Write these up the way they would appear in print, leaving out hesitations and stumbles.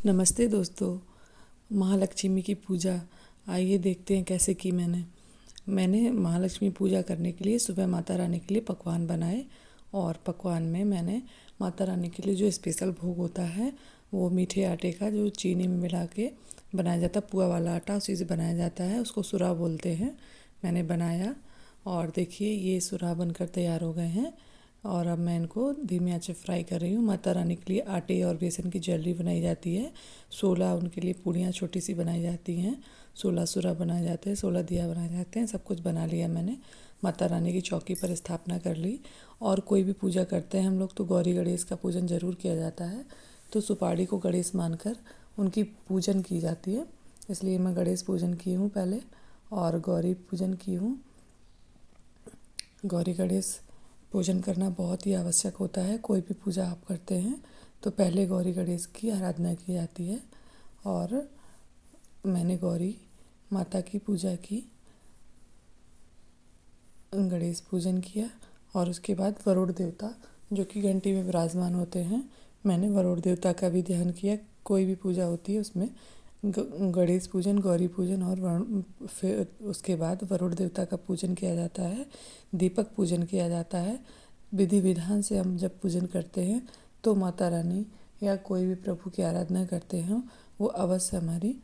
नमस्ते दोस्तों। महालक्ष्मी की पूजा आइए देखते हैं कैसे की मैंने महालक्ष्मी पूजा करने के लिए सुबह माता रानी के लिए पकवान बनाए। और पकवान में मैंने माता रानी के लिए जो स्पेशल भोग होता है वो मीठे आटे का जो चीनी में मिला के बनाया जाता है, पुआ वाला आटा उसी से बनाया जाता है, उसको सुरा बोलते हैं। मैंने बनाया और देखिए ये सुरा बनकर तैयार हो गए हैं। और अब मैं इनको धीमी आंच पे फ्राई कर रही हूँ। माता रानी के लिए आटे और बेसन की जल्ली बनाई जाती है। 16 उनके लिए पूड़ियाँ छोटी सी बनाई जाती हैं। 16 सुरा बनाए जाते हैं, 16 दिया बनाए जाते हैं। सब कुछ बना लिया मैंने। माता रानी की चौकी पर स्थापना कर ली। और कोई भी पूजा करते हैं हम लोग तो गौरी गणेश का पूजन ज़रूर किया जाता है। तो सुपाड़ी को गणेश मानकर उनकी पूजन की जाती है, इसलिए मैं गणेश पूजन की हूँ पहले और गौरी पूजन की हूँ। गौरी गणेश पूजन करना बहुत ही आवश्यक होता है। कोई भी पूजा आप करते हैं तो पहले गौरी गणेश की आराधना की जाती है। और मैंने गौरी माता की पूजा की, गणेश पूजन किया और उसके बाद वरुण देवता जो कि घंटी में विराजमान होते हैं, मैंने वरुण देवता का भी ध्यान किया। कोई भी पूजा होती है उसमें गणेश पूजन, गौरी पूजन और फिर उसके बाद वरुण देवता का पूजन किया जाता है, दीपक पूजन किया जाता है। विधि विधान से हम जब पूजन करते हैं तो माता रानी या कोई भी प्रभु की आराधना करते हैं वो अवश्य हमारी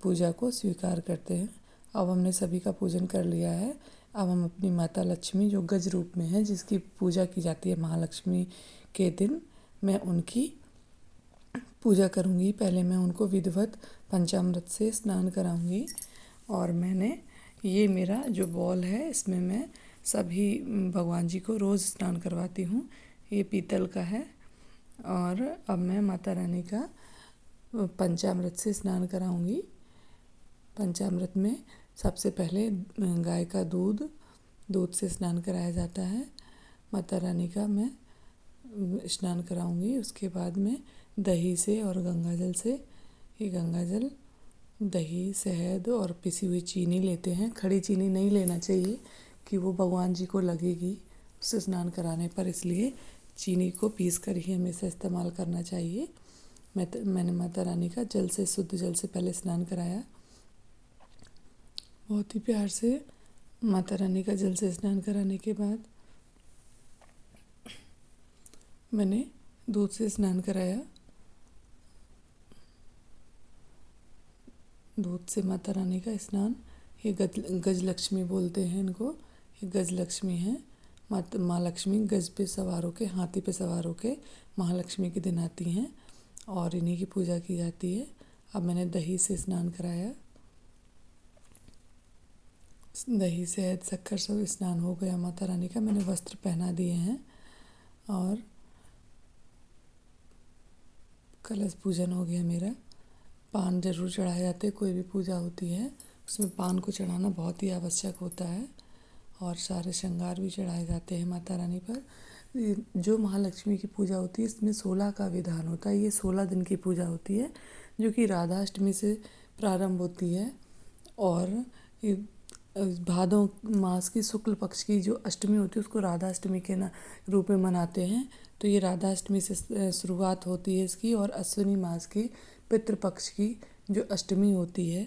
पूजा को स्वीकार करते हैं। अब हमने सभी का पूजन कर लिया है। अब हम अपनी माता लक्ष्मी जो गज रूप में है, जिसकी पूजा की जाती है महालक्ष्मी के दिन, मैं उनकी पूजा करूँगी। पहले मैं उनको विधिवत पंचामृत से स्नान कराऊँगी। और मैंने ये मेरा जो बॉल है इसमें मैं सभी भगवान जी को रोज़ स्नान करवाती हूँ। ये पीतल का है। और अब मैं माता रानी का पंचामृत से स्नान कराऊँगी। पंचामृत में सबसे पहले गाय का दूध से स्नान कराया जाता है। माता रानी का मैं स्नान कराऊंगी। उसके बाद में दही से और गंगा जल से, ये गंगा जल, दही, शहद और पिसी हुई चीनी लेते हैं। खड़ी चीनी नहीं लेना चाहिए कि वो भगवान जी को लगेगी उससे स्नान कराने पर, इसलिए चीनी को पीस कर ही हमेशा इस्तेमाल करना चाहिए। मैंने माता रानी का जल से, शुद्ध जल से पहले स्नान कराया। बहुत ही प्यार से माता रानी का जल से स्नान कराने के बाद मैंने दूध से स्नान कराया। दूध से माता रानी का स्नान, ये गज लक्ष्मी बोलते हैं इनको। ये गज लक्ष्मी है। माँ लक्ष्मी गज पे सवार होके, हाथी पे सवार होके महालक्ष्मी के दिन आती हैं और इन्हीं की पूजा की जाती है। अब मैंने दही से स्नान कराया। दही, शहद, शक्कर सब स्नान हो गया माता रानी का। मैंने वस्त्र पहना दिए हैं और कलश पूजन हो गया मेरा। पान जरूर चढ़ाए जाते, कोई भी पूजा होती है उसमें पान को चढ़ाना बहुत ही आवश्यक होता है। और सारे श्रृंगार भी चढ़ाए जाते हैं माता रानी पर। जो महालक्ष्मी की पूजा होती है इसमें 16 का विधान होता है। ये 16 दिन की पूजा होती है जो कि राधाष्टमी से प्रारंभ होती है। और ये भादों मास की शुक्ल पक्ष की जो अष्टमी होती है उसको राधाष्टमी के रूप में मनाते हैं। तो ये राधाष्टमी से शुरुआत होती है इसकी। और अश्विनी मास की पितृपक्ष की जो अष्टमी होती है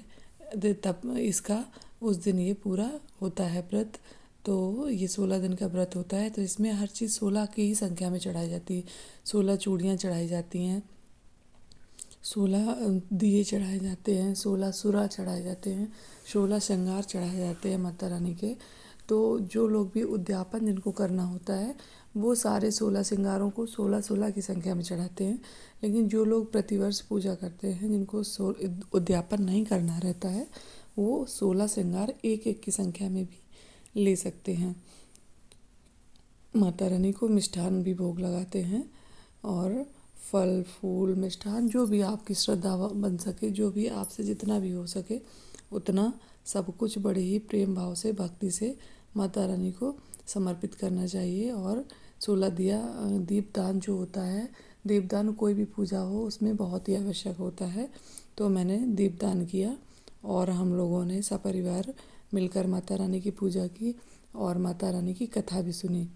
तब इसका उस दिन ये पूरा होता है व्रत। तो ये 16 दिन का व्रत होता है। तो इसमें हर चीज़ 16 की ही संख्या में चढ़ाई जाती है। 16 चूड़ियाँ चढ़ाई जाती हैं, 16 दिए चढ़ाए जाते हैं, 16 सुरा चढ़ाए जाते हैं, 16 श्रृंगार चढ़ाए जाते हैं माता रानी के। तो जो लोग भी उद्यापन जिनको करना होता है वो सारे 16 श्रृंगारों को 16-16 की संख्या में चढ़ाते हैं। लेकिन जो लोग प्रतिवर्ष पूजा करते हैं, जिनको उद्यापन नहीं करना रहता है, वो 16 श्रृंगार एक एक की संख्या में भी ले सकते हैं। माता रानी को मिष्ठान भी भोग लगाते हैं। और फल फूल मिष्ठान जो भी आपकी श्रद्धा बन सके, जो भी आपसे जितना भी हो सके उतना सब कुछ बड़े ही प्रेम भाव से, भक्ति से माता रानी को समर्पित करना चाहिए। और 16 दिया दीपदान जो होता है, दीपदान कोई भी पूजा हो उसमें बहुत ही आवश्यक होता है। तो मैंने दीपदान किया और हम लोगों ने सपरिवार मिलकर माता रानी की पूजा की और माता रानी की कथा भी सुनी।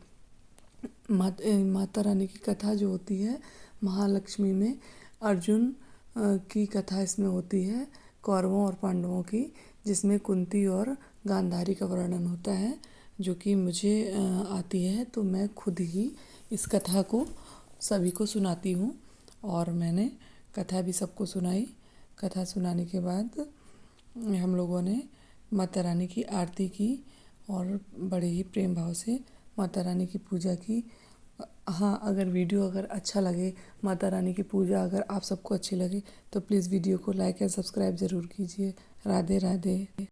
माता रानी की कथा जो होती है, महालक्ष्मी में अर्जुन की कथा इसमें होती है, कौरवों और पांडवों की, जिसमें कुंती और गांधारी का वर्णन होता है, जो कि मुझे आती है। तो मैं खुद ही इस कथा को सभी को सुनाती हूँ और मैंने कथा भी सबको सुनाई। कथा सुनाने के बाद हम लोगों ने माता रानी की आरती की और बड़े ही प्रेम भाव से माता रानी की पूजा की। हाँ, अगर वीडियो अगर अच्छा लगे, माता रानी की पूजा अगर आप सबको अच्छी लगे, तो प्लीज़ वीडियो को लाइक एंड सब्सक्राइब ज़रूर कीजिए। राधे राधे।